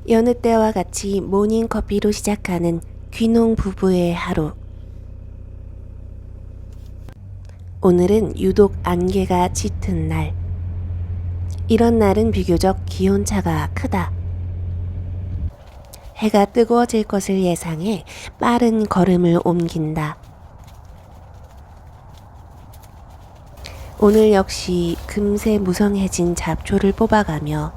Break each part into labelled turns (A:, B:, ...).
A: 여느 때와 같이 모닝커피로 시작하는 귀농 부부의 하루. 오늘은 유독 안개가 짙은 날. 이런 날은 비교적 기온차가 크다. 해가 뜨거워질 것을 예상해 빠른 걸음을 옮긴다. 오늘 역시 금세 무성해진 잡초를 뽑아가며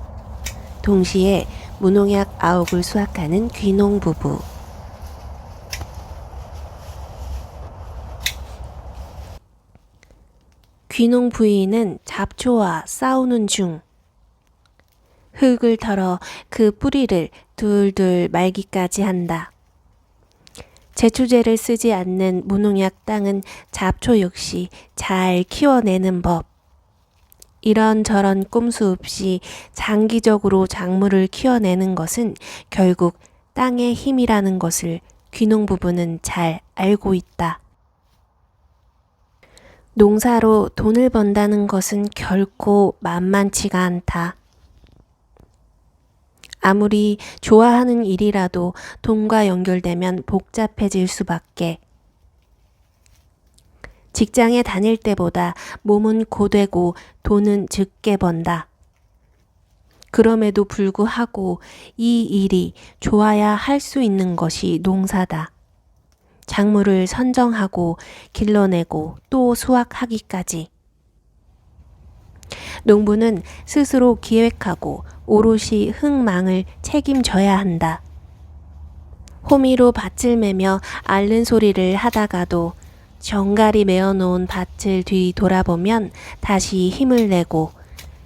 A: 동시에 무농약 아욱을 수확하는 귀농 부부. 귀농 부인은 잡초와 싸우는 중. 흙을 털어 그 뿌리를 둘둘 말기까지 한다. 제초제를 쓰지 않는 무농약 땅은 잡초 역시 잘 키워내는 법. 이런저런 꼼수 없이 장기적으로 작물을 키워내는 것은 결국 땅의 힘이라는 것을 귀농 부부는 잘 알고 있다. 농사로 돈을 번다는 것은 결코 만만치가 않다. 아무리 좋아하는 일이라도 돈과 연결되면 복잡해질 수밖에. 직장에 다닐 때보다 몸은 고되고 돈은 적게 번다. 그럼에도 불구하고 이 일이 좋아야 할 수 있는 것이 농사다. 작물을 선정하고 길러내고 또 수확하기까지. 농부는 스스로 기획하고 오롯이 흙망을 책임져야 한다. 호미로 밭을 매며 앓는 소리를 하다가도 정갈이 메어놓은 밭을 뒤 돌아보면 다시 힘을 내고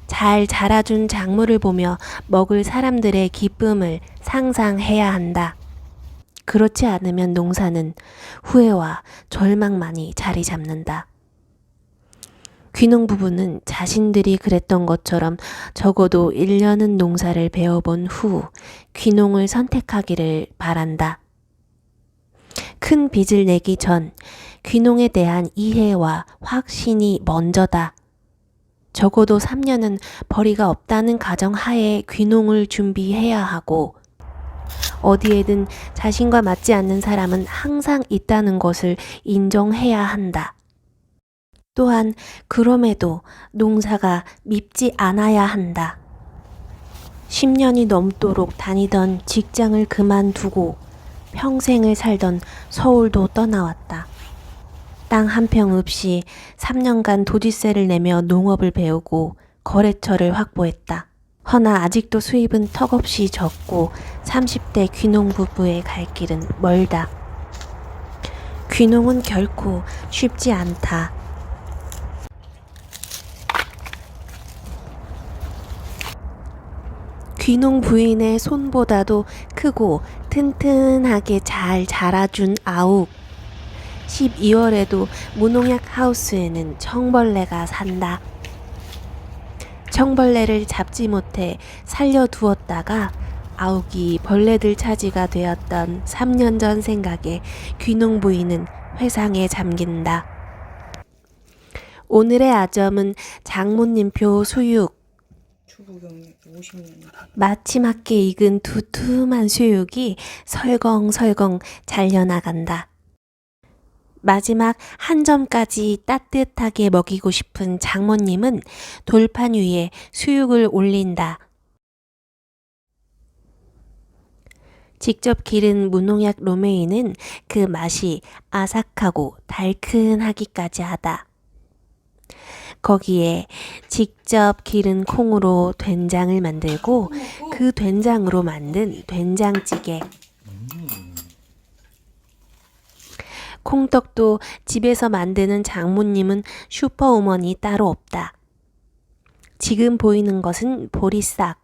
A: 잘 자라준 작물을 보며 먹을 사람들의 기쁨을 상상해야 한다. 그렇지 않으면 농사는 후회와 절망만이 자리 잡는다. 귀농 부부는 자신들이 그랬던 것처럼 적어도 1년은 농사를 배워본 후 귀농을 선택하기를 바란다. 큰 빚을 내기 전 귀농에 대한 이해와 확신이 먼저다. 적어도 3년은 벌이가 없다는 가정하에 귀농을 준비해야 하고 어디에든 자신과 맞지 않는 사람은 항상 있다는 것을 인정해야 한다. 또한 그럼에도 농사가 밉지 않아야 한다. 10년이 넘도록 다니던 직장을 그만두고 평생을 살던 서울도 떠나왔다. 땅 한 평 없이 3년간 도지세를 내며 농업을 배우고 거래처를 확보했다. 허나 아직도 수입은 턱없이 적고 30대 귀농 부부의 갈 길은 멀다. 귀농은 결코 쉽지 않다. 귀농 부인의 손보다도 크고 튼튼하게 잘 자라준 아욱. 12월에도 무농약 하우스에는 청벌레가 산다. 청벌레를 잡지 못해 살려두었다가 아욱이 벌레들 차지가 되었던 3년 전 생각에 귀농 부인은 회상에 잠긴다. 오늘의 아점은 장모님표 수육.
B: 주부 경력 50년.
A: 마치맞게 익은 두툼한 수육이 설렁설렁 잘려나간다. 마지막 한 점까지 따뜻하게 먹이고 싶은 장모님은 돌판 위에 수육을 올린다. 직접 기른 무농약 로메인은 그 맛이 아삭하고 달큰하기까지 하다. 거기에 직접 기른 콩으로 된장을 만들고 그 된장으로 만든 된장찌개. 콩떡도 집에서 만드는 장모님은 슈퍼우먼이 따로 없다. 지금 보이는 것은 보리싹.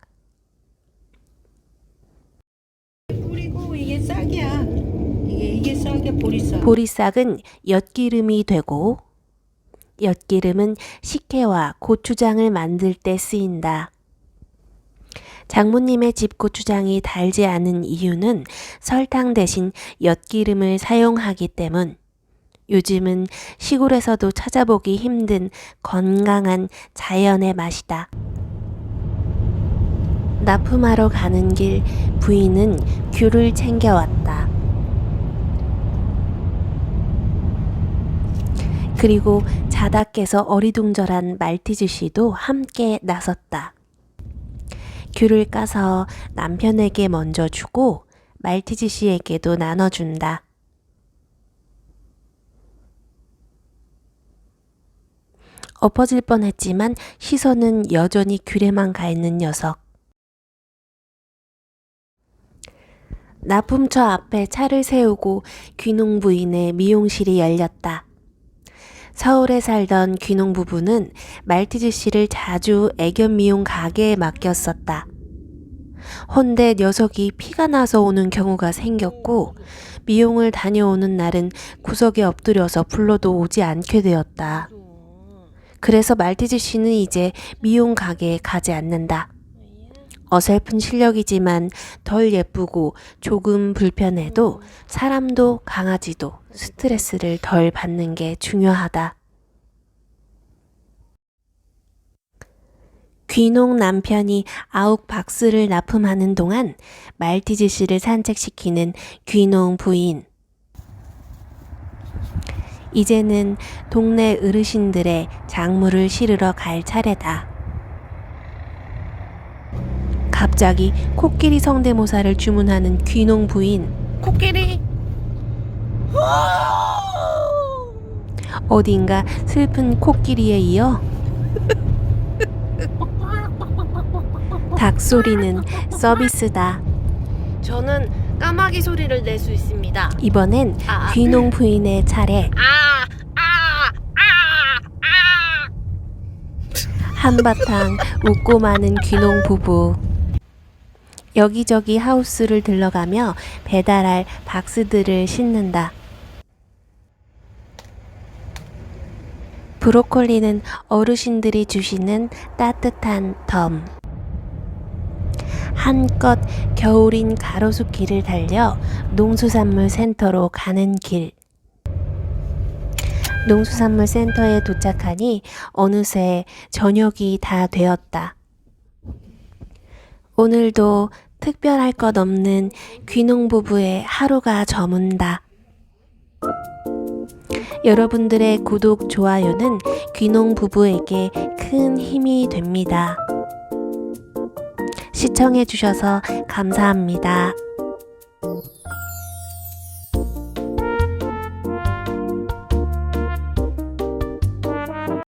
B: 뿌리고 이게 싹이야. 이게 싹이야, 보리싹.
A: 보리싹은 엿기름이 되고 엿기름은 식혜와 고추장을 만들 때 쓰인다. 장모님의 집 고추장이 달지 않은 이유는 설탕 대신 엿기름을 사용하기 때문. 요즘은 시골에서도 찾아보기 힘든 건강한 자연의 맛이다. 납품하러 가는 길 부인은 귤을 챙겨왔다. 그리고 자다 깨서 어리둥절한 말티즈 씨도 함께 나섰다. 귤을 까서 남편에게 먼저 주고 말티즈 씨에게도 나눠준다. 엎어질 뻔했지만 시선은 여전히 귤에만 가 있는 녀석. 납품처 앞에 차를 세우고 귀농 부인의 미용실이 열렸다. 서울에 살던 귀농 부부는 말티즈 씨를 자주 애견 미용 가게에 맡겼었다. 헌데 녀석이 피가 나서 오는 경우가 생겼고 미용을 다녀오는 날은 구석에 엎드려서 불러도 오지 않게 되었다. 그래서 말티즈 씨는 이제 미용 가게에 가지 않는다. 어설픈 실력이지만 덜 예쁘고 조금 불편해도 사람도 강아지도 스트레스를 덜 받는 게 중요하다. 귀농 남편이 아욱 박스를 납품하는 동안 말티즈 씨를 산책시키는 귀농 부인. 이제는 동네 어르신들의 작물을 실으러 갈 차례다. 갑자기 코끼리 성대모사를 주문하는 귀농 부인. 코끼리! 어딘가 슬픈 코끼리에 이어 닭 소리는 서비스다.
C: 저는 까마귀 소리를 낼 수 있습니다.
A: 이번엔 귀농 부인의 차례. 한바탕 웃고 마는 귀농 부부. 여기저기 하우스를 들러가며 배달할 박스들을 싣는다. 브로콜리는 어르신들이 주시는 따뜻한 덤. 한껏 겨울인 가로수 길을 달려 농수산물 센터로 가는 길. 농수산물 센터에 도착하니 어느새 저녁이 다 되었다. 오늘도 특별할 것 없는 귀농 부부의 하루가 저문다. 여러분들의 구독, 좋아요는 귀농 부부에게 큰 힘이 됩니다. 시청해 주셔서 감사합니다.